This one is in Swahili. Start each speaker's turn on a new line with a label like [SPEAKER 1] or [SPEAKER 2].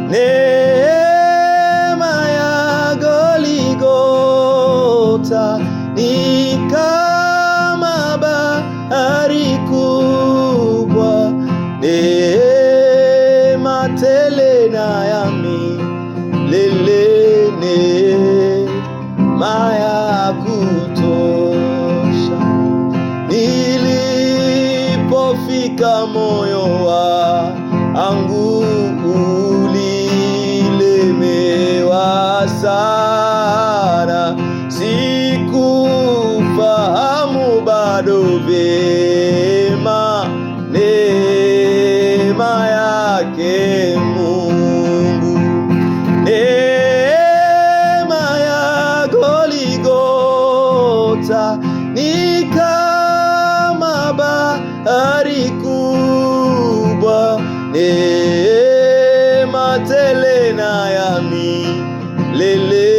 [SPEAKER 1] Neema ya Goligota ni kama bahari kubwa, neema tele na ya milele, neema ya kutosha. Nilipofika moyo wangu ulilemewa sana, sikufahamu bado vyema neema yake Mungu. Neema ya Goligota ni kama bahari kubwa, neema tele na ya milele,